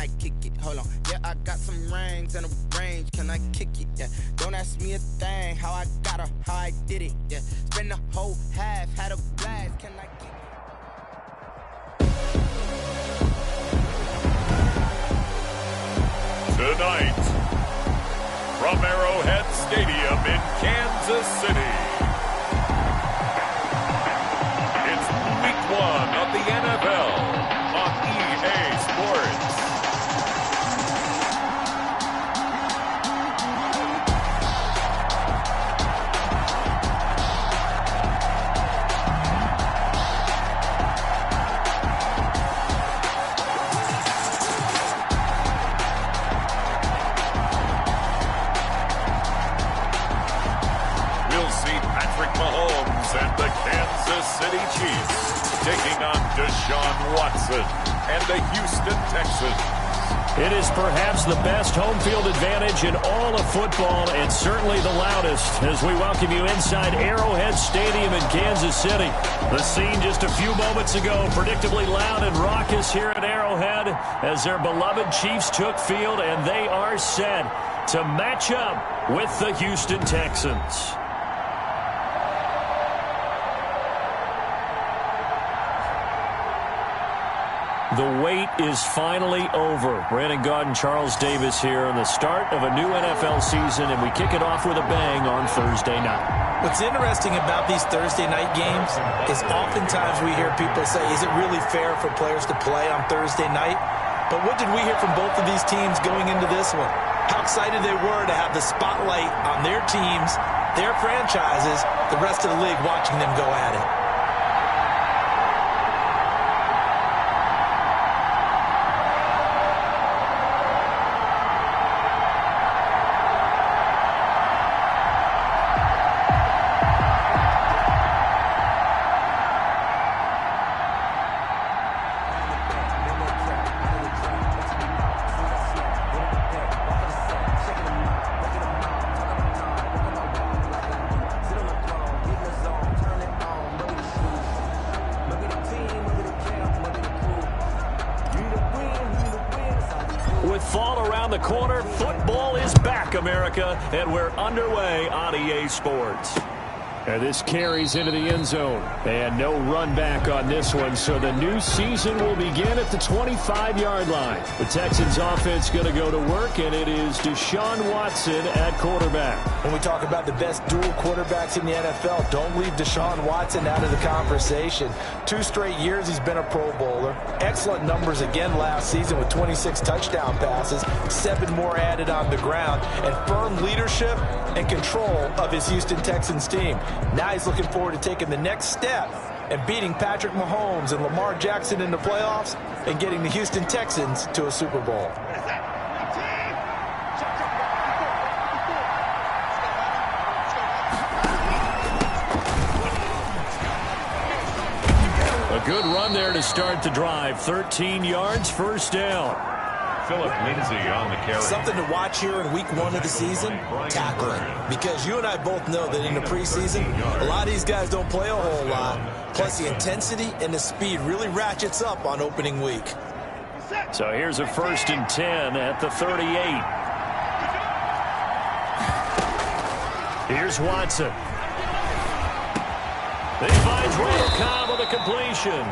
I kick it? Hold on. Yeah, I got some rings and a range. Can I kick it? Yeah. Don't ask me a thing. How I got her, how I did it. Yeah. Spend the whole half, had a blast. Can I kick it? Tonight, from Arrowhead Stadium in Kansas City, it's Week 1 of the NFL on EA Sports. Mahomes and the Kansas City Chiefs taking on Deshaun Watson and the Houston Texans. It is perhaps the best home field advantage in all of football, and certainly the loudest, as we welcome you inside Arrowhead Stadium in Kansas City. The scene just a few moments ago, predictably loud and raucous here at Arrowhead as their beloved Chiefs took field, and they are set to match up with the Houston Texans. The wait is finally over. Brandon Gaud and Charles Davis here on the start of a new NFL season, and we kick it off with a bang on Thursday night. What's interesting about these Thursday night games is oftentimes we hear people say, is it really fair for players to play on Thursday night? But what did we hear from both of these teams going into this one? How excited they were to have the spotlight on their teams, their franchises, the rest of the league watching them go at it. And we're underway on EA Sports. And this carries into the end zone. And no run back on this one, so the new season will begin at the 25-yard line. The Texans offense going to go to work, and it is Deshaun Watson at quarterback. When we talk about the best dual quarterbacks in the NFL, don't leave Deshaun Watson out of the conversation. 2 straight years he's been a Pro Bowler. Excellent numbers again last season with 26 touchdown passes, 7 more added on the ground, and firm leadership and control of his Houston Texans team. Now he's looking forward to taking the next step and beating Patrick Mahomes and Lamar Jackson in the playoffs and getting the Houston Texans to a Super Bowl. A good run there to start the drive. 13 yards, first down. Philip Lindsay on the carry. Something to watch here in week 1 of the season, tackling. Because you and I both know that in the preseason, a lot of these guys don't play a whole lot. Plus the intensity and the speed really ratchets up on opening week. So here's a 1st and 10 at the 38. Here's Watson. He finds Randall Cobb with a completion.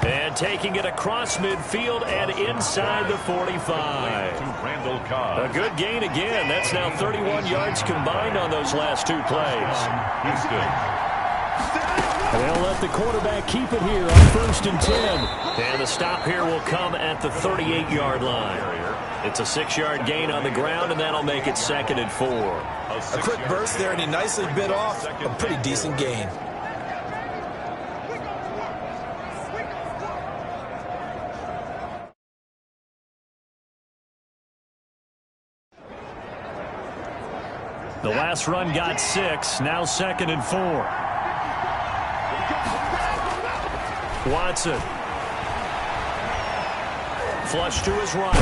And taking it across midfield and inside the 45. A good gain again. That's now 31 yards combined on those last 2 plays. Houston. They'll let the quarterback keep it here on 1st and 10. And the stop here will come at the 38-yard line. It's a 6-yard gain on the ground, and that'll make it 2nd and 4. A quick burst there, and he nicely bit off a pretty decent gain. The last run got 6, now 2nd and 4. Watson. Flush to his right.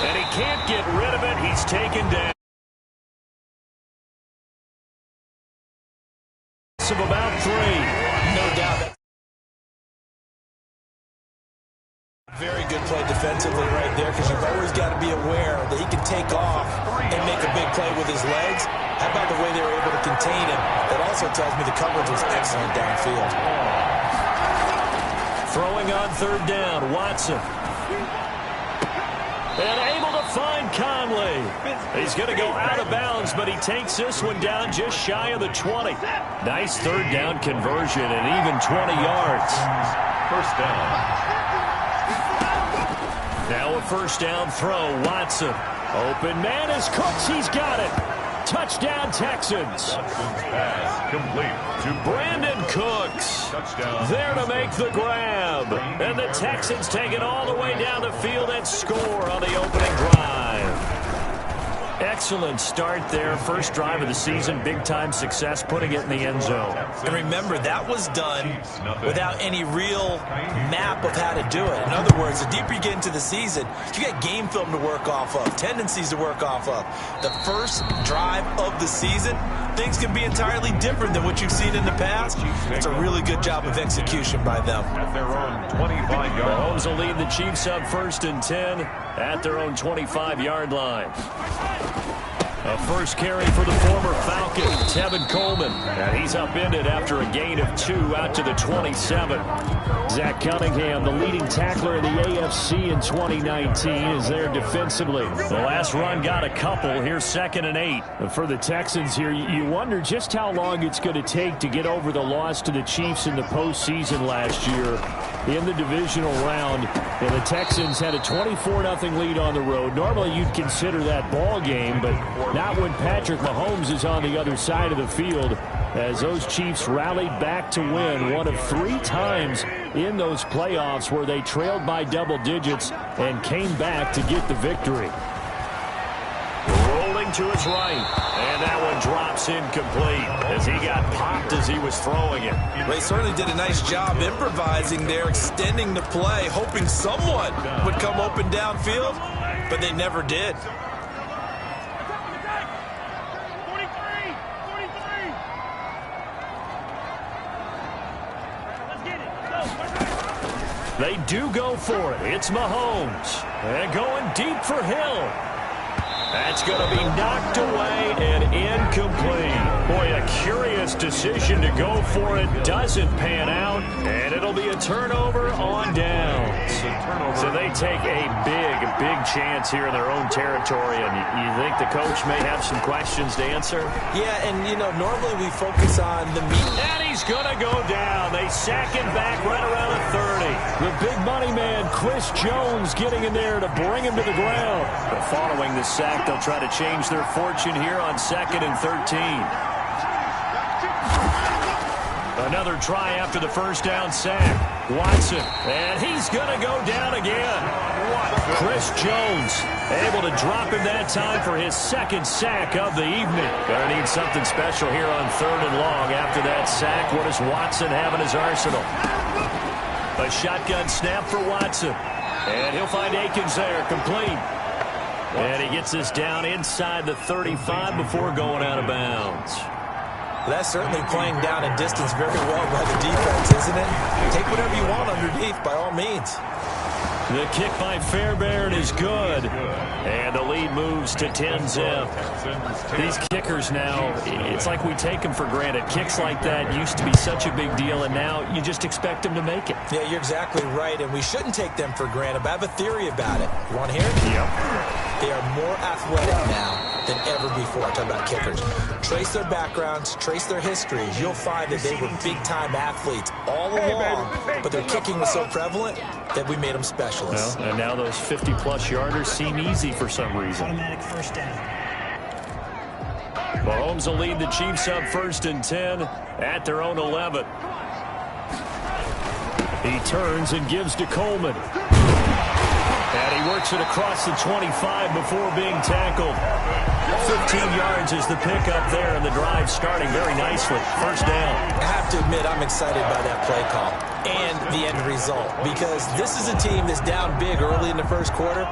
And he can't get rid of it. He's taken down. Of about 3. No doubt. very good play defensively right there, because you've always got to be aware that he can take off and make a big play with his legs. How about the way they were able to contain him? That also tells me the coverage was excellent downfield. Throwing on third down, Watson. And able to find Conley. He's going to go out of bounds, but he takes this one down just shy of the 20. Nice third down conversion and even 20 yards. First down. Now a first down throw, Watson. Open man is Cooks. He's got it. Touchdown, Texans. Pass complete to Brandon Cooks. Touchdown. There to make the grab. And the Texans take it all the way down the field and score on the opening drive. Excellent start there. First drive of the season. Big-time success putting it in the end zone. And remember, that was done without any real map of how to do it. In other words, the deeper you get into the season, you got game film to work off of, tendencies to work off of. The first drive of the season, things can be entirely different than what you've seen in the past. It's a really good job of execution by them. At their own 25-yard line. Mahomes will lead the Chiefs up 1st and 10 at their own 25-yard line. A first carry for the former Falcon, Tevin Coleman. And he's upended after a gain of 2 out to the 27. Zach Cunningham, the leading tackler in the AFC in 2019, is there defensively. The last run got a couple. Here's 2nd and 8. For the Texans here, you wonder just how long it's going to take to get over the loss to the Chiefs in the postseason last year in the divisional round. And the Texans had a 24-0 lead on the road. Normally you'd consider that ball game, but not when Patrick Mahomes is on the other side of the field, as those Chiefs rallied back to win one of 3 times in those playoffs where they trailed by double digits and came back to get the victory. Rolling to his right, and that one drops incomplete as he got popped as he was throwing it. They certainly did a nice job improvising there, extending the play, hoping someone would come open downfield, but they never did. They do go for it. It's Mahomes. And going deep for Hill. That's going to be knocked away and incomplete. Boy, a curious decision to go for it. Doesn't pan out, and it'll be a turnover on downs. So they take a big chance here in their own territory, and you think the coach may have some questions to answer? Yeah, and, you know, normally we focus on the meat. And he's going to go down. They sack him back right around the 30. The big money man, Chris Jones, getting in there to bring him to the ground. But following the sack, they'll try to change their fortune here on 2nd and 13. Another try after the first down sack. Watson, and he's going to go down again. Chris Jones able to drop him that time for his 2nd sack of the evening. Gonna need something special here on 3rd and long after that sack. What does Watson have in his arsenal? A shotgun snap for Watson. And he'll find Akins there, complete. And he gets this down inside the 35 before going out of bounds. That's certainly playing down a distance very well by the defense, isn't it? Take whatever you want underneath, by all means. The kick by Fairbairn is good. And the lead moves to 10-zip. These kickers now, it's like we take them for granted. Kicks like that used to be such a big deal, and now you just expect them to make it. Yeah, you're exactly right, and we shouldn't take them for granted. But I have a theory about it. You want to hear it? Yep. They are more athletic now than ever before. I'm talking about kickers. Trace their backgrounds, trace their histories. You'll find that they were big-time athletes all along, but their kicking was so prevalent that we made them specialists. Well, and now those 50-plus yarders seem easy for some reason. Automatic first down. Mahomes will lead the Chiefs up 1st and 10 at their own 11. He turns and gives to Coleman. And he works it across the 25 before being tackled. 15 yards is the pickup there, and the drive starting very nicely. First down. I have to admit, I'm excited by that play call and the end result, because this is a team that's down big early in the first quarter,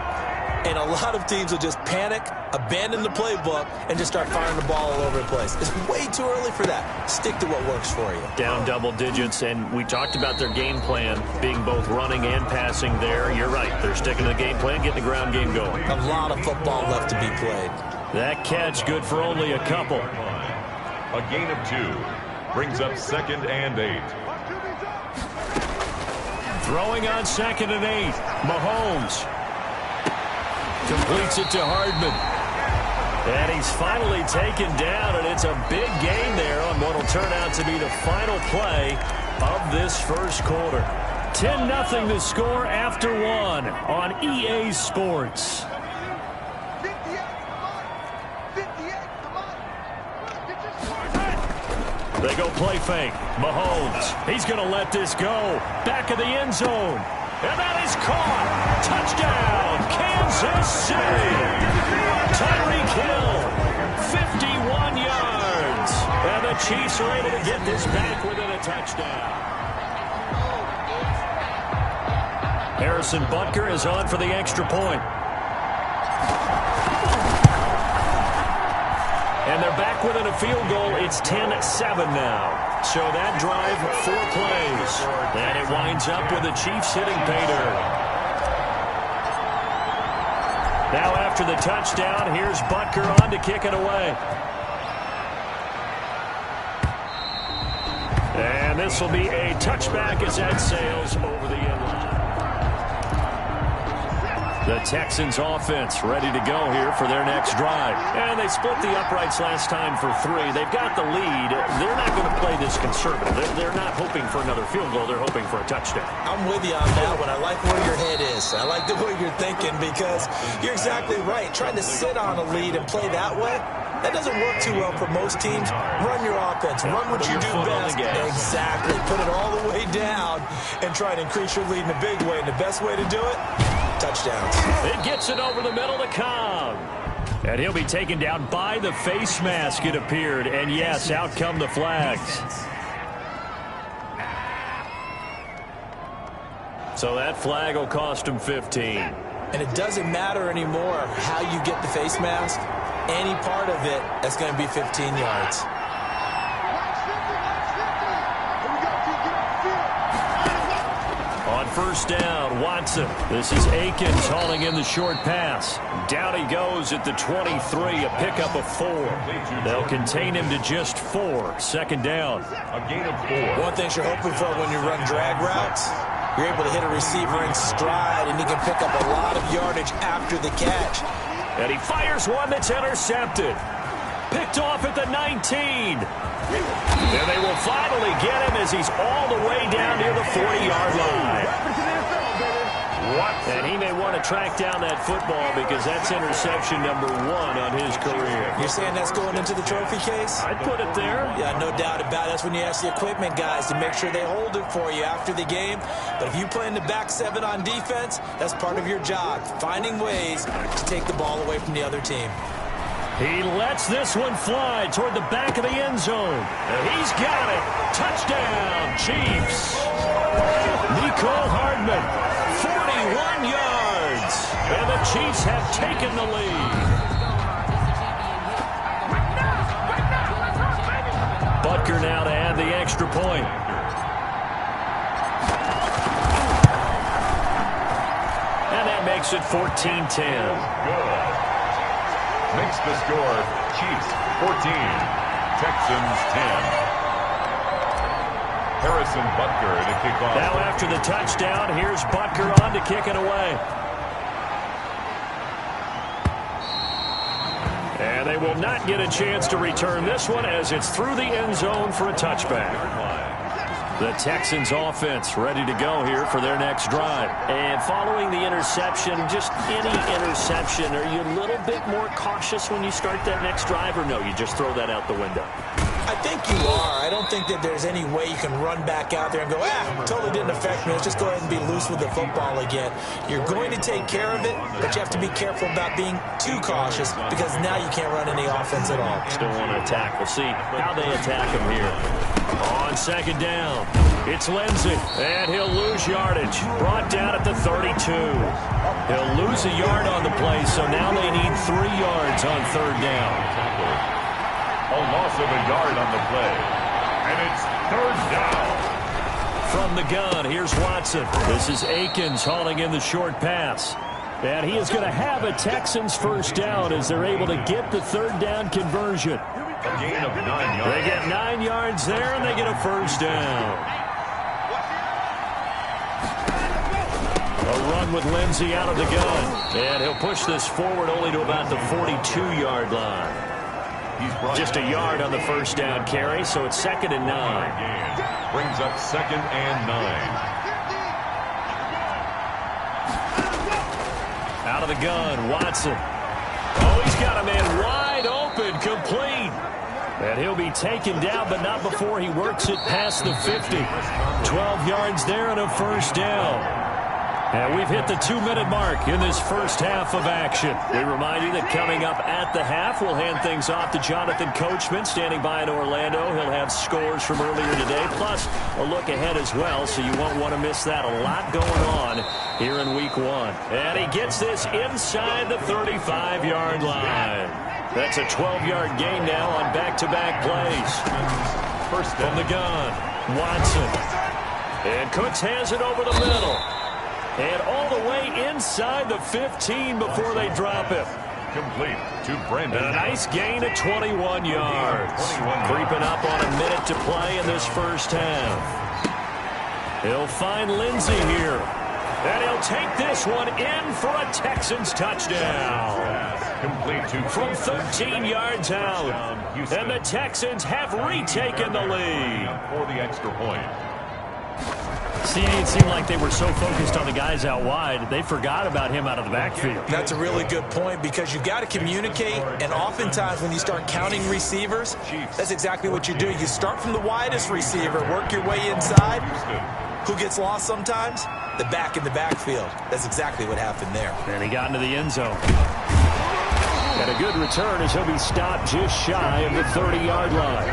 And a lot of teams will just panic, abandon the playbook, and just start firing the ball all over the place. It's way too early for that. Stick to what works for you. Down double digits, and we talked about their game plan being both running and passing there. You're right. They're sticking to the game plan, getting the ground game going. A lot of football left to be played. That catch good for only a couple. A gain of 2 brings up 2nd and 8. Throwing on 2nd and 8. Mahomes completes it to Hardman. And he's finally taken down, and it's a big gain there on what will turn out to be the final play of this first quarter. 10-0 the score after 1 on EA Sports. They go play fake. Mahomes, he's going to let this go. Back of the end zone. And that is caught. Touchdown, Kansas City. Tyreek Hill, 51 yards. And the Chiefs are able to get this back within a touchdown. Harrison Butker is on for the extra point. And they're back within a field goal. It's 10-7 now. So that drive, 4 plays. And it winds up with the Chiefs hitting pay dirt. Now after the touchdown, here's Butker on to kick it away. And this will be a touchback as that sails over the end line. The Texans offense ready to go here for their next drive. And they split the uprights last time for 3. They've got the lead. They're not going to play this conservative. They're not hoping for another field goal. They're hoping for a touchdown. I'm with you on that one. I like where your head is. I like the way you're thinking because you're exactly right. Trying to sit on a lead and play that way, that doesn't work too well for most teams. Run your offense. Run what you do best. Exactly. Put it all the way down and try to increase your lead in a big way. And the best way to do it, touchdowns. It gets it over the middle to Cobb. And he'll be taken down by the face mask, it appeared. And yes, out come the flags. So that flag will cost him 15. And it doesn't matter anymore how you get the face mask. Any part of it, that's going to be 15 yards. On first down, Watson. This is Akins hauling in the short pass. Down he goes at the 23, a pickup of 4. They'll contain him to just 4. Second down. A gain of 4. One thing you're hoping for when you run drag routes, you're able to hit a receiver in stride, and he can pick up a lot of yardage after the catch. And he fires one that's intercepted. Picked off at the 19. And they will finally get him as he's all the way down near the 40-yard line. And he may want to track down that football because that's interception number 1 on his career. You're saying that's going into the trophy case? I'd put it there. Yeah, no doubt about it. That's when you ask the equipment guys to make sure they hold it for you after the game. But if you play in the back 7 on defense, that's part of your job, finding ways to take the ball away from the other team. He lets this one fly toward the back of the end zone. And he's got it. Touchdown, Chiefs. Nicole Hardman, 41 yards. And the Chiefs have taken the lead. Butker now to add the extra point. And that makes it 14-10. Makes the score Chiefs 14, Texans 10. Harrison Butker to kick off. Now after the touchdown, here's Butker on to kick it away. And they will not get a chance to return this one as it's through the end zone for a touchback. The Texans offense ready to go here for their next drive. And following the interception, just any interception, are you a little bit more cautious when you start that next drive, or no, you just throw that out the window? I think you are. I don't think that there's any way you can run back out there and go, totally didn't affect me. Let's just go ahead and be loose with the football again. You're going to take care of it, but you have to be careful about being too cautious because now you can't run any offense at all. Still want to attack. We'll see how they attack him here. On on second down. It's Lindsey, and he'll lose yardage. Brought down at the 32. He'll lose a yard on the play, so now they need 3 yards on third down. A loss of a yard on the play, and it's third down. From the gun, here's Watson. This is Akins hauling in the short pass. And he is going to have a Texans first down as they're able to get the third down conversion. A gain of 9 yards. They get 9 yards there, and they get a first down. A run with Lindsey out of the gun. And he'll push this forward only to about the 42-yard line. Just a yard on the first down carry, so it's 2nd and 9. Brings up 2nd and 9. Out of the gun, Watson. Oh, he's got a man wide open, complete. And he'll be taken down, but not before he works it past the 50. 12 yards there and a first down. And we've hit the 2-minute mark in this first half of action. We remind you that coming up at the half, we'll hand things off to Jonathan Coachman, standing by in Orlando. He'll have scores from earlier today, plus a look ahead as well, so you won't want to miss that. A lot going on here in Week 1. And he gets this inside the 35-yard line. That's a 12-yard gain now on back-to-back plays. First from the gun, Watson. And Cooks has it over the middle. And all the way inside the 15 before they drop it. Complete to Brandon. A nice gain of 21 yards. Creeping up on a minute to play in this first half. He'll find Lindsey here. And he'll take this one in for a Texans touchdown. Complete to from 13 yards out. And the Texans have retaken the lead. For the extra point. See, it seemed like they were so focused on the guys out wide, they forgot about him out of the backfield. That's a really good point because you've got to communicate, and oftentimes when you start counting receivers, that's exactly what you do. You start from the widest receiver, work your way inside. Who gets lost sometimes? The back in the backfield. That's exactly what happened there. And he got into the end zone. And a good return as he'll be stopped just shy of the 30-yard line.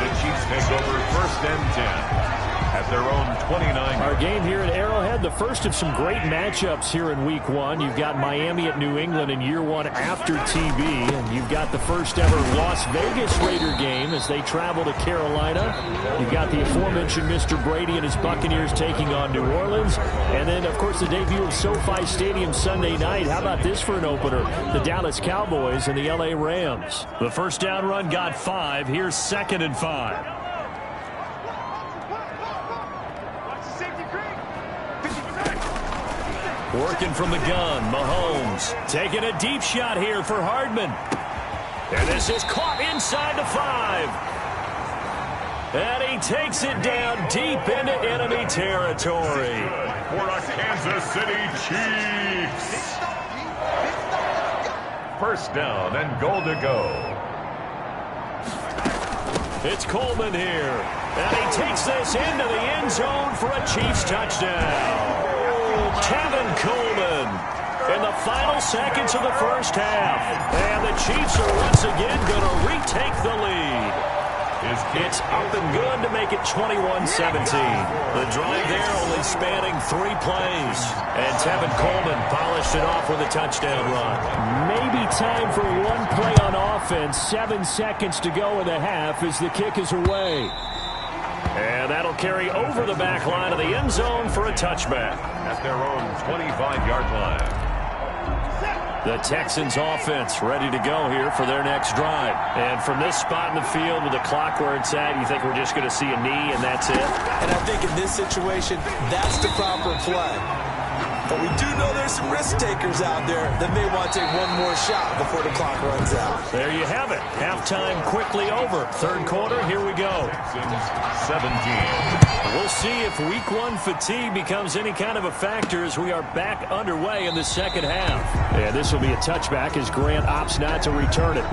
The Chiefs take over 1st and 10. At their own 29. Our game here at Arrowhead, the first of some great matchups here in Week 1. You've got Miami at New England in year 1 after TB, and you've got the first ever Las Vegas Raider game as they travel to Carolina. You've got the aforementioned Mr. Brady and his Buccaneers taking on New Orleans, and then, of course, the debut of SoFi Stadium Sunday night. How about this for an opener? The Dallas Cowboys and the LA Rams. The first down run got 5. Here's 2nd and 5. Working from the gun, Mahomes taking a deep shot here for Hardman. And this is caught inside the 5. And he takes it down deep into enemy territory. For the Kansas City Chiefs. First down and goal to go. It's Coleman here. And he takes this into the end zone for a Chiefs touchdown. Tevin Coleman in the final seconds of the first half. And the Chiefs are once again going to retake the lead. It's up and good to make it 21-17. The drive there only spanning 3 plays. And Tevin Coleman polished it off with a touchdown run. Maybe time for one play on offense. 7 seconds to go in the half as the kick is away. And that'll carry over the back line of the end zone for a touchback. At their own 25-yard line. The Texans offense ready to go here for their next drive. And from this spot in the field with the clock where it's at, you think we're just going to see a knee and that's it? And I think in this situation, that's the proper play. But we do know there's some risk takers out there that may want to take one more shot before the clock runs out. There you have it. Halftime quickly over. Third quarter, here we go. 17. We'll see if Week 1 fatigue becomes any kind of a factor as we are back underway in the second half. And this will be a touchback as Grant opts not to return it.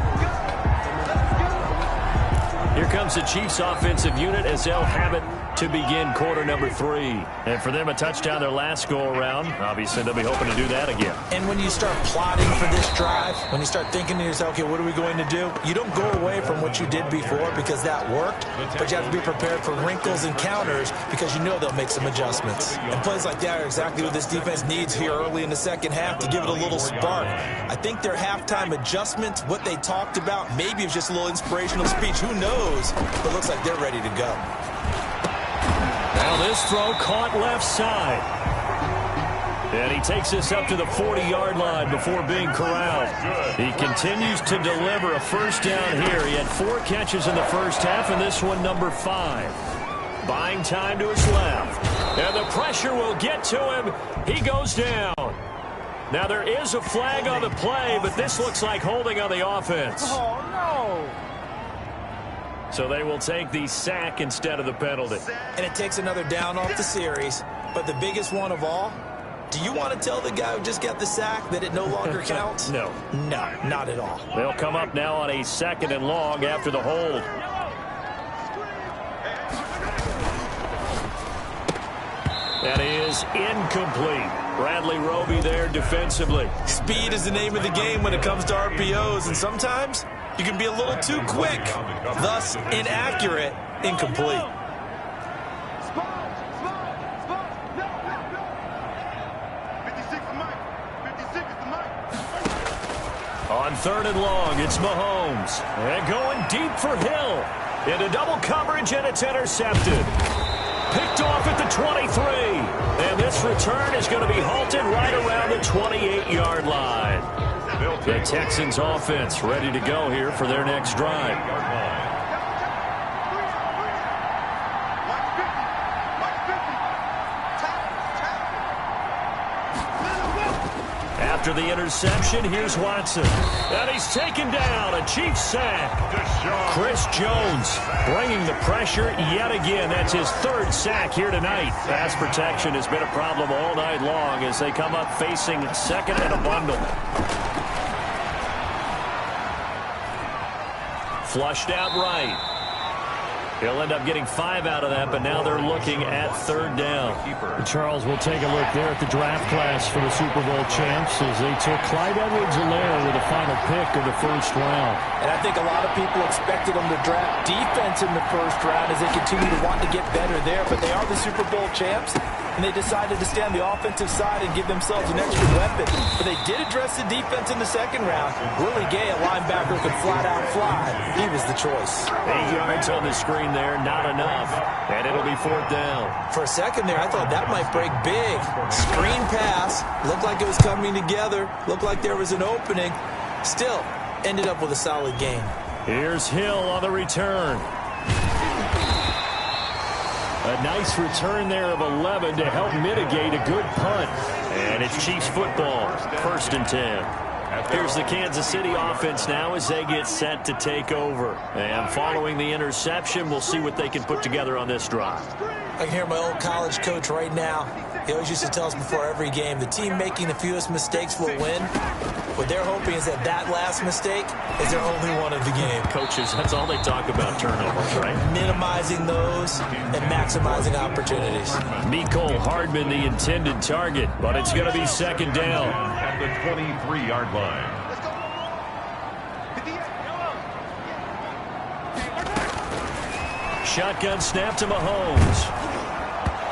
Here comes the Chiefs offensive unit as they'll have it to begin quarter number 3. And for them, a touchdown their last go-around. Obviously, they'll be hoping to do that again. And when you start plotting for this drive, when you start thinking to yourself, okay, what are we going to do? You don't go away from what you did before because that worked, but you have to be prepared for wrinkles and counters because you know they'll make some adjustments. And plays like that are exactly what this defense needs here early in the second half to give it a little spark. I think their halftime adjustments, what they talked about, maybe it was just a little inspirational speech. Who knows? But it looks like they're ready to go. Now this throw caught left side. And he takes this up to the 40-yard line before being corralled. He continues to deliver a first down here. He had 4 catches in the first half, and this one number 5. Buying time to his left. And the pressure will get to him. He goes down. Now there is a flag on the play, but this looks like holding on the offense. Oh, no. So they will take the sack instead of the penalty. And it takes another down off the series. But the biggest one of all, do you want to tell the guy who just got the sack that it no longer counts? No. No, not at all. They'll come up now on a 2nd and long after the hold. That is incomplete. Bradley Roby there defensively. Speed is the name of the game when it comes to RPOs, and sometimes you can be a little too quick, thus inaccurate, incomplete. On 3rd and long, it's Mahomes. And going deep for Hill. Into double coverage, and it's intercepted. Picked off at the 23. And this return is going to be halted right around the 28-yard line. The Texans offense ready to go here for their next drive. After the interception, here's Watson. And he's taken down, a Chiefs sack. Chris Jones bringing the pressure yet again. That's his 3rd sack here tonight. Pass protection has been a problem all night long as they come up facing 2nd and a bundle. Flushed out right. He'll end up getting 5 out of that, but now they're looking at 3rd down. Charles will take a look there at the draft class for the Super Bowl champs as they took Clyde Edwards-Helaire with the final pick of the 1st round. And I think a lot of people expected them to draft defense in the 1st round as they continue to want to get better there, but they are the Super Bowl champs, and they decided to stay on the offensive side and give themselves an extra weapon. But they did address the defense in the 2nd round. Willie Gay, a linebacker who could flat out fly, he was the choice. 8 yards on the screen there, not enough. And it'll be 4th down. For a second there, I thought that might break big. Screen pass, looked like it was coming together, looked like there was an opening. Still, ended up with a solid game. Here's Hill on the return. A nice return there of 11 to help mitigate a good punt. And it's Chiefs football, 1st and 10. Here's the Kansas City offense now as they get set to take over. And following the interception, we'll see what they can put together on this drive. I can hear my old college coach right now. He always used to tell us before every game, the team making the fewest mistakes will win. What they're hoping is that that last mistake is their only one of the game. Coaches, that's all they talk about, turnovers, right? Minimizing those and maximizing opportunities. Mecole Hardman, the intended target, but it's going to be 2nd down. At the 23-yard line. Shotgun snap to Mahomes.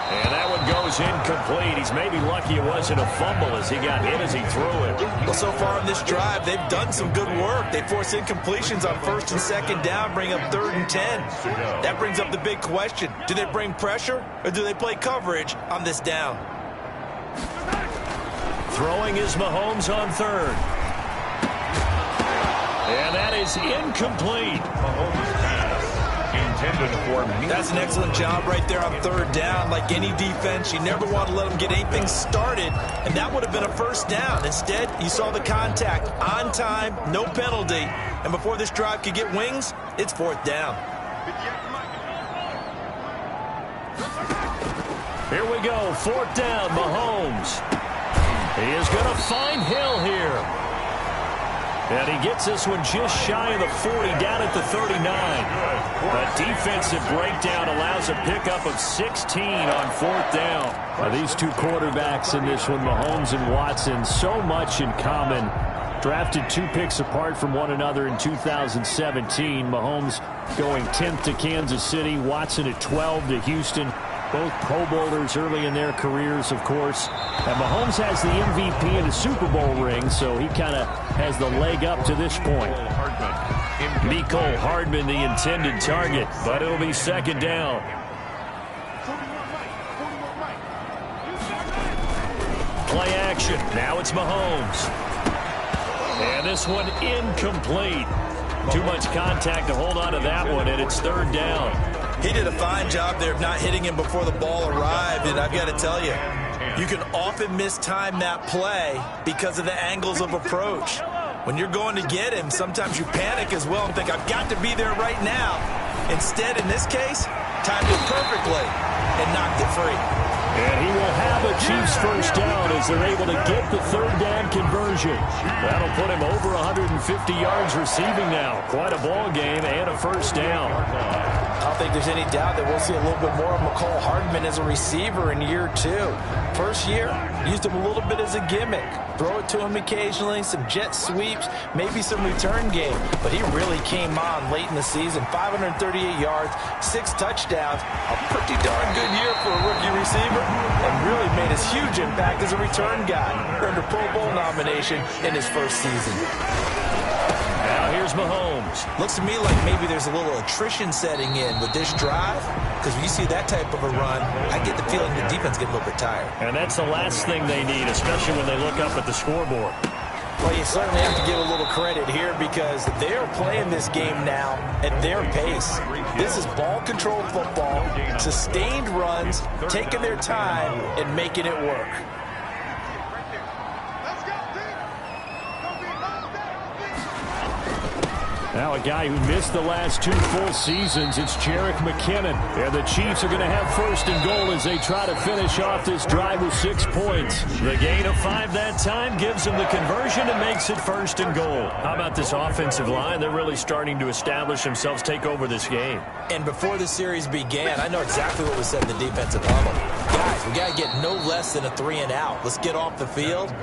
And that one goes incomplete. He's maybe lucky it wasn't a fumble as he got hit as he threw it. Well, so far in this drive, they've done some good work. They force incompletions on 1st and 2nd down, bring up 3rd and 10. That brings up the big question. Do they bring pressure or do they play coverage on this down? Throwing is Mahomes on 3rd. And that is incomplete. Mahomes pass intended for me. That's an excellent job right there on 3rd down. Like any defense, you never want to let them get anything started, and that would have been a 1st down. Instead, you saw the contact on time, no penalty, and before this drive could get wings, it's 4th down. Here we go, 4th down, Mahomes. He is going to find Hill here. And he gets this one just shy of the 40, down at the 39. A defensive breakdown allows a pickup of 16 on fourth down. Now, these two quarterbacks in this one, Mahomes and Watson, so much in common. Drafted 2 picks apart from one another in 2017. Mahomes going 10th to Kansas City, Watson at 12 to Houston. Both Pro Bowlers early in their careers, of course. And Mahomes has the MVP and a Super Bowl ring, so he kind of has the leg up to this point. Mecole Hardman, the intended target, but it'll be second down. Play action. Now it's Mahomes. And this one incomplete. Too much contact to hold on to that one, and it's third down. He did a fine job there of not hitting him before the ball arrived, and I've got to tell you, you can often mistime that play because of the angles of approach. When you're going to get him, sometimes you panic as well and think, I've got to be there right now. Instead, in this case, timed it perfectly and knocked it free. And he will have a Chiefs first down as they're able to get the third down conversion. That'll put him over 150 yards receiving now. Quite a ball game and a first down. I don't think there's any doubt that we'll see a little bit more of Mecole Hardman as a receiver in year 2. First year, used him a little bit as a gimmick. Throw it to him occasionally, some jet sweeps, maybe some return game. But he really came on late in the season. 538 yards, 6 touchdowns. A pretty darn good year for a rookie receiver. And really made his huge impact as a return guy. Earned a Pro Bowl nomination in his first season. Now here's Mahomes. Looks to me like maybe there's a little attrition setting in with this drive, because when you see that type of a run, I get the feeling the defense gets a little bit tired. And that's the last thing they need, especially when they look up at the scoreboard. Well, you certainly have to give a little credit here because they're playing this game now at their pace. This is ball control football, sustained runs, taking their time and making it work. Now a guy who missed the last 2 full seasons, it's Jerick McKinnon. And the Chiefs are going to have first and goal as they try to finish off this drive with 6 points. The gain of 5 that time gives them the conversion and makes it first and goal. How about this offensive line? They're really starting to establish themselves, take over this game. And before the series began, I know exactly what was said in the defensive huddle. Guys, we got to get no less than a 3 and out. Let's get off the field.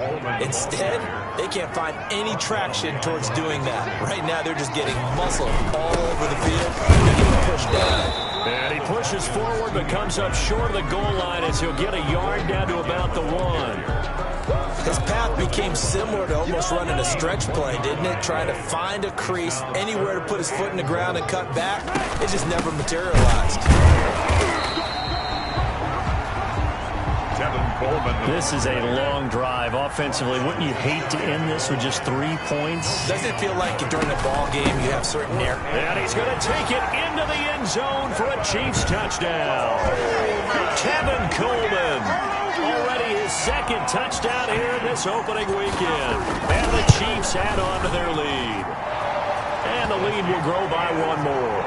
Instead, they can't find any traction towards doing that. Right now, they're just getting muscle all over the field. They're getting pushed down. And he pushes forward but comes up short of the goal line as he'll get a yard down to about the 1. His path became similar to almost running a stretch play, didn't it? Trying to find a crease, anywhere to put his foot in the ground and cut back. It just never materialized. This is a long drive offensively. Wouldn't you hate to end this with just 3 points? Doesn't it feel like during a ball game you have certain air? And he's going to take it into the end zone for a Chiefs touchdown. Tevin Coleman. Already his 2nd touchdown here in this opening weekend. And the Chiefs add on to their lead. And the lead will grow by 1 more.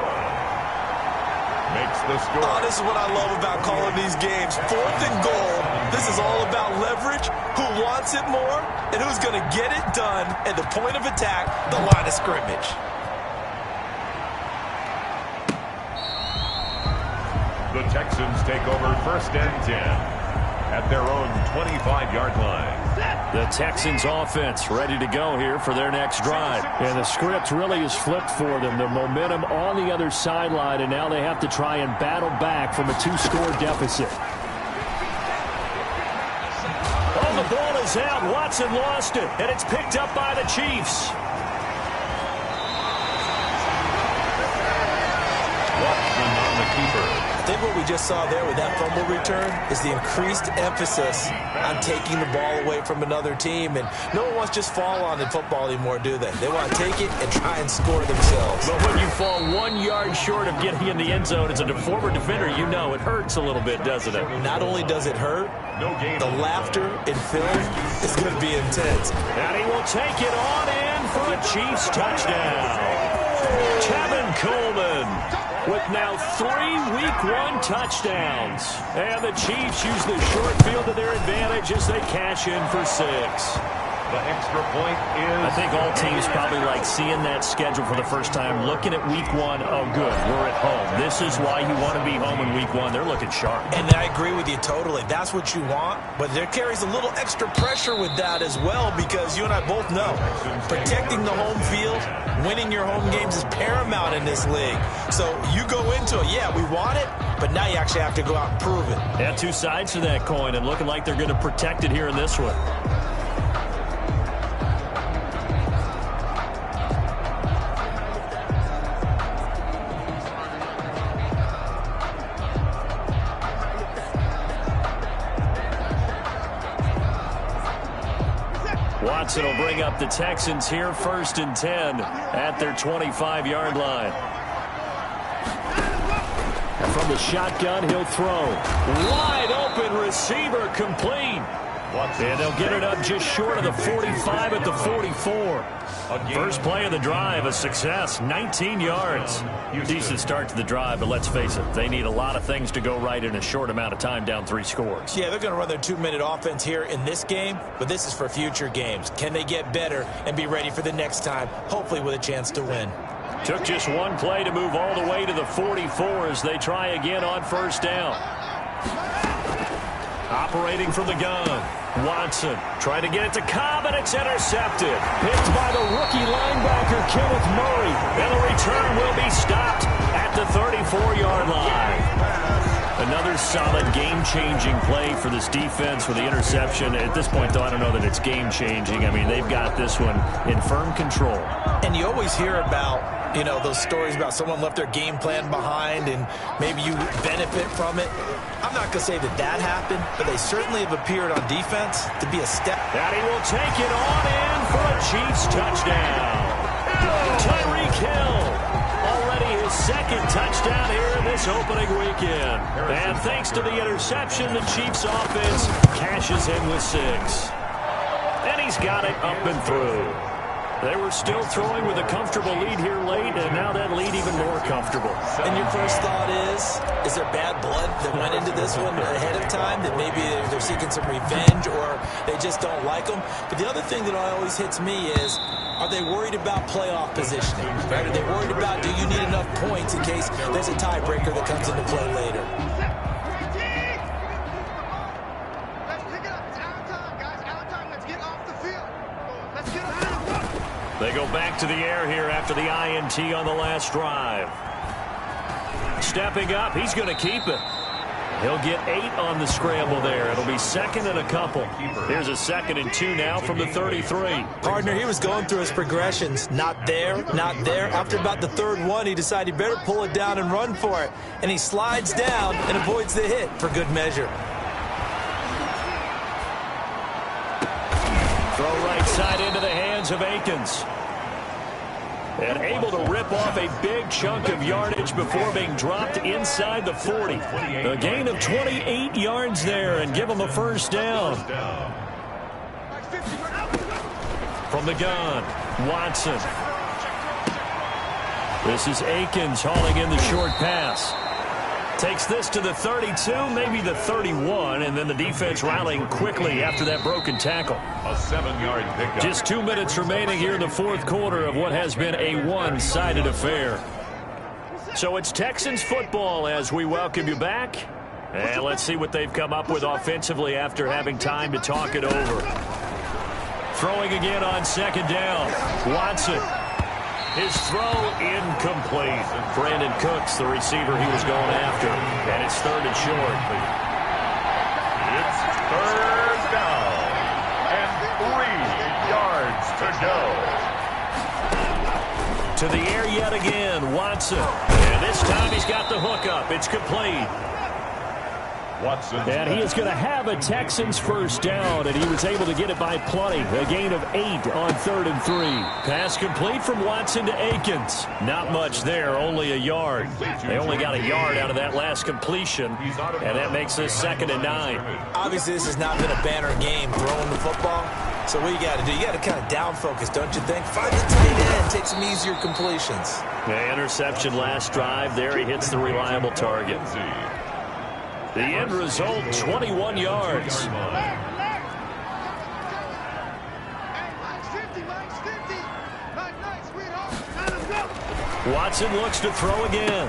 Makes the score. Oh, this is what I love about calling these games. 4th and goal. This is all about leverage, who wants it more, and who's going to get it done at the point of attack, the line of scrimmage. The Texans take over 1st and 10 at their own 25-yard line. The Texans offense ready to go here for their next drive. And the script really is flipped for them. The momentum on the other sideline, and now they have to try and battle back from a 2-score deficit. Oh, the ball is out. Watson lost it, and it's picked up by the Chiefs. Watson on the keeper. I think what we just saw there with that fumble return is the increased emphasis on taking the ball away from another team. And no one wants to just fall on in football anymore, do they? They want to take it and try and score themselves. But when you fall 1 yard short of getting in the end zone as a former defender, you know it hurts a little bit, doesn't it? Not only does it hurt, the laughter in film is going to be intense. And he will take it on in for a Chiefs touchdown. Tevin Coleman with now 3 Week 1 touchdowns. And the Chiefs use the short field to their advantage as they cash in for 6. The extra point is... I think all teams probably like seeing that schedule for the first time, looking at week one. Oh, good, we're at home. This is why you want to be home in week one. They're looking sharp. And I agree with you totally. That's what you want, but there carries a little extra pressure with that as well, because you and I both know protecting the home field, winning your home games is paramount in this league. So you go into it, yeah, we want it, but now you actually have to go out and prove it. Yeah, two sides to that coin, and looking like they're going to protect it here in this one. Watson will bring up the Texans here, 1st and 10 at their 25-yard line. And from the shotgun, he'll throw. Wide open receiver, complete. And they'll get it up just short of the 45 at the 44. First play of the drive, a success, 19 yards. Decent start to the drive, but let's face it, they need a lot of things to go right in a short amount of time, down 3 scores. Yeah, they're going to run their 2-minute offense here in this game, but this is for future games. Can they get better and be ready for the next time, hopefully with a chance to win? Took just one play to move all the way to the 44 as they try again on 1st down. Operating from the gun. Watson trying to get it to Cobb, and it's intercepted. Picked by the rookie linebacker, Kenneth Murray. And the return will be stopped at the 34-yard line. Another solid game-changing play for this defense with the interception. At this point, though, I don't know that it's game-changing. I mean, they've got this one in firm control. And you always hear about, you know, those stories about someone left their game plan behind and maybe you benefit from it. I'm not going to say that that happened, but they certainly have appeared on defense to be a step. And he will take it on in for a Chiefs touchdown. Tyreek Hill, already his 2nd touchdown here in this opening weekend. And thanks to the interception, the Chiefs offense cashes in with 6. And he's got it up and through. They were still throwing with a comfortable lead here late, and now that lead even more comfortable. And your first thought is there bad blood that went into this one ahead of time, that maybe they're seeking some revenge or they just don't like them? But the other thing that always hits me is, are they worried about playoff positioning? Right? Are they worried about, do you need enough points in case there's a tiebreaker that comes into play later? They go back to the air here after the INT on the last drive. Stepping up, he's going to keep it. He'll get 8 on the scramble there. It'll be 2nd and a couple. Here's a 2nd and 2 now from the 33. Partner, he was going through his progressions. Not there, not there. After about the 3rd one, he decided he better pull it down and run for it. And he slides down and avoids the hit for good measure. Throw right side into the hands of Akins. And able to rip off a big chunk of yardage before being dropped inside the 40. A gain of 28 yards there and give him a 1st down. From the gun, Watson. This is Akins hauling in the short pass. Takes this to the 32, maybe the 31, and then the defense rallying quickly after that broken tackle. A 7-yard pickup. Just 2 minutes remaining here in the 4th quarter of what has been a one-sided affair. So it's Texans football as we welcome you back. And let's see what they've come up with offensively after having time to talk it over. Throwing again on 2nd down. Watson. His throw incomplete. Brandon Cooks, the receiver he was going after. And it's 3rd and short. It's 3rd down. And 3 yards to go. To the air yet again, Watson. And this time he's got the hook up. It's complete. Watson. And he is going to have a Texans 1st down, and he was able to get it by plenty. A gain of 8 on 3rd and 3. Pass complete from Watson to Akins. Not much there, only a yard. They only got a yard out of that last completion, and that makes this 2nd and 9. Obviously, this has not been a banner game throwing the football. So what you got to do, you got to kind of down focus, don't you think? Find the tight end, take some easier completions. The interception last drive. There he hits the reliable target. The end result, 21 yards. Watson looks to throw again.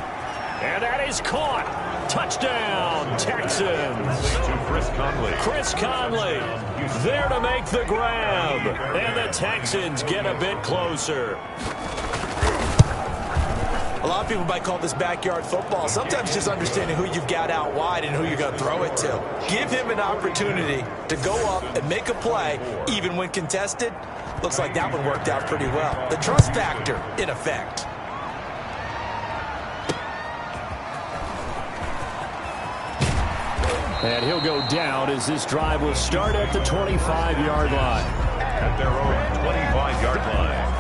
And that is caught. Touchdown, Texans. To Chris Conley there to make the grab. And the Texans get a bit closer. A lot of people might call this backyard football. Sometimes just understanding who you've got out wide and who you're going to throw it to. Give him an opportunity to go up and make a play, even when contested. Looks like that one worked out pretty well. The trust factor, in effect. And he'll go down as this drive will start at the 25-yard line. At their own 25-yard line.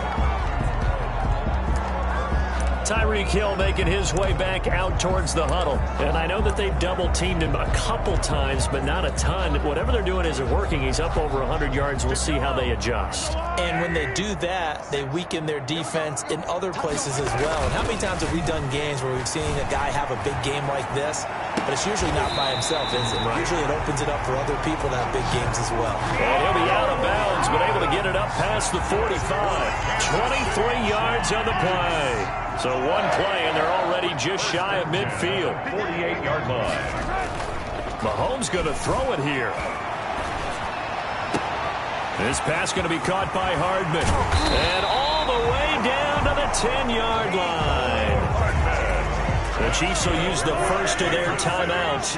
Tyreek Hill making his way back out towards the huddle. And I know that they've double-teamed him a couple times, but not a ton. Whatever they're doing isn't working. He's up over 100 yards. We'll see how they adjust. And when they do that, they weaken their defense in other places as well. And how many times have we done games where we've seen a guy have a big game like this? But it's usually not by himself, is it? Usually it opens it up for other people to have big games as well. And he'll be out of bounds, but able to get it up past the 45. 23 yards on the play. So one play, and they're already just shy of midfield. 48-yard line. Mahomes going to throw it here. This pass going to be caught by Hardman. And all the way down to the 10-yard line. The Chiefs will use the first of their timeouts.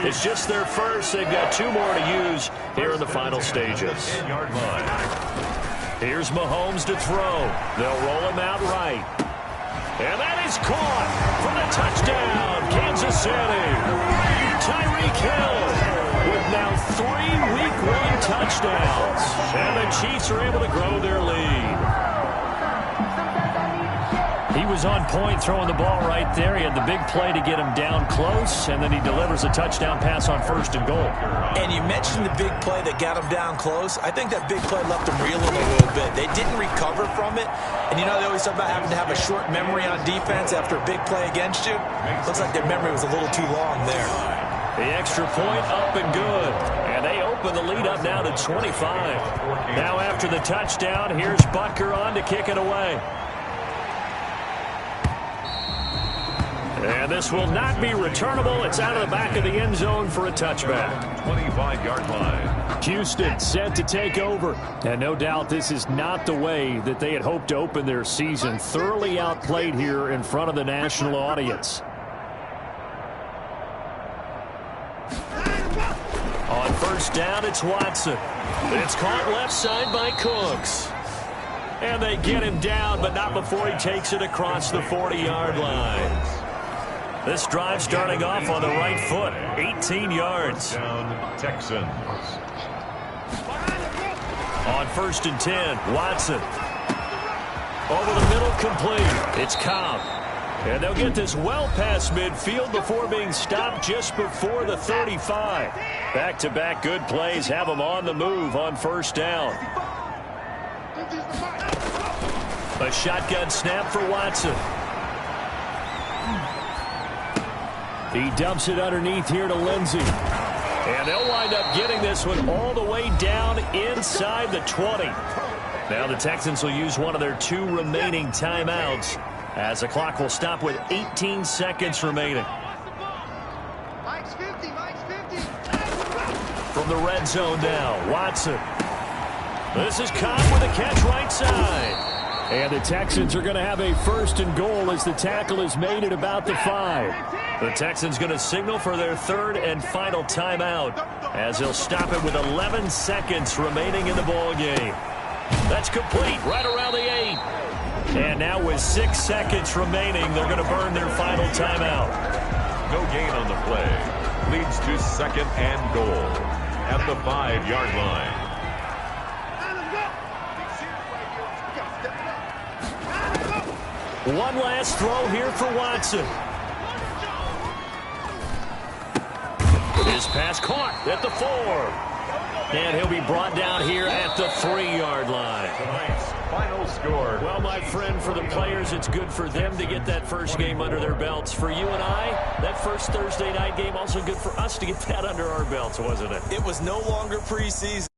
It's just their first. They've got two more to use here in the final stages. 10-yard line. Here's Mahomes to throw. They'll roll him out right. And that is caught for the touchdown, Kansas City. Tyreek Hill with now 3 Week 1 touchdowns. And the Chiefs are able to grow their lead. He was on point throwing the ball right there. He had the big play to get him down close, and then he delivers a touchdown pass on 1st and goal. And you mentioned the big play that got him down close. I think that big play left him reeling a little bit. They didn't recover from it. And you know they always talk about having to have a short memory on defense after a big play against you. Looks like their memory was a little too long there. The extra point up and good. And they open the lead up now to 25. Now after the touchdown, here's Butker on to kick it away. And this will not be returnable. It's out of the back of the end zone for a touchback. 25-yard line. Houston set to take over. And no doubt this is not the way that they had hoped to open their season. Thoroughly outplayed here in front of the national audience. On 1st down, it's Watson. It's caught left side by Cooks. And they get him down, but not before he takes it across the 40-yard line. This drive starting off on the right foot, 18 yards. Down Texans. On 1st and 10, Watson. Over the middle, complete. It's Cobb. And they'll get this well past midfield before being stopped just before the 35. Back-to-back good plays have them on the move on 1st down. A shotgun snap for Watson. He dumps it underneath here to Lindsey. And they'll wind up getting this one all the way down inside the 20. Now the Texans will use one of their 2 remaining timeouts as the clock will stop with 18 seconds remaining. From the red zone now, Watson. This is Cobb with a catch right side. And the Texans are going to have a 1st and goal as the tackle is made at about the 5. The Texans going to signal for their 3rd and final timeout as they'll stop it with 11 seconds remaining in the ball game. That's complete right around the 8. And now with 6 seconds remaining, they're going to burn their final timeout. No gain on the play. Leads to 2nd and goal at the 5-yard line. One last throw here for Watson. His pass caught at the 4. And he'll be brought down here at the 3-yard line. Tonight's final score. Well, my friend, for the players, it's good for them to get that first game under their belts. For you and I, that first Thursday night game, also good for us to get that under our belts, wasn't it? It was no longer preseason.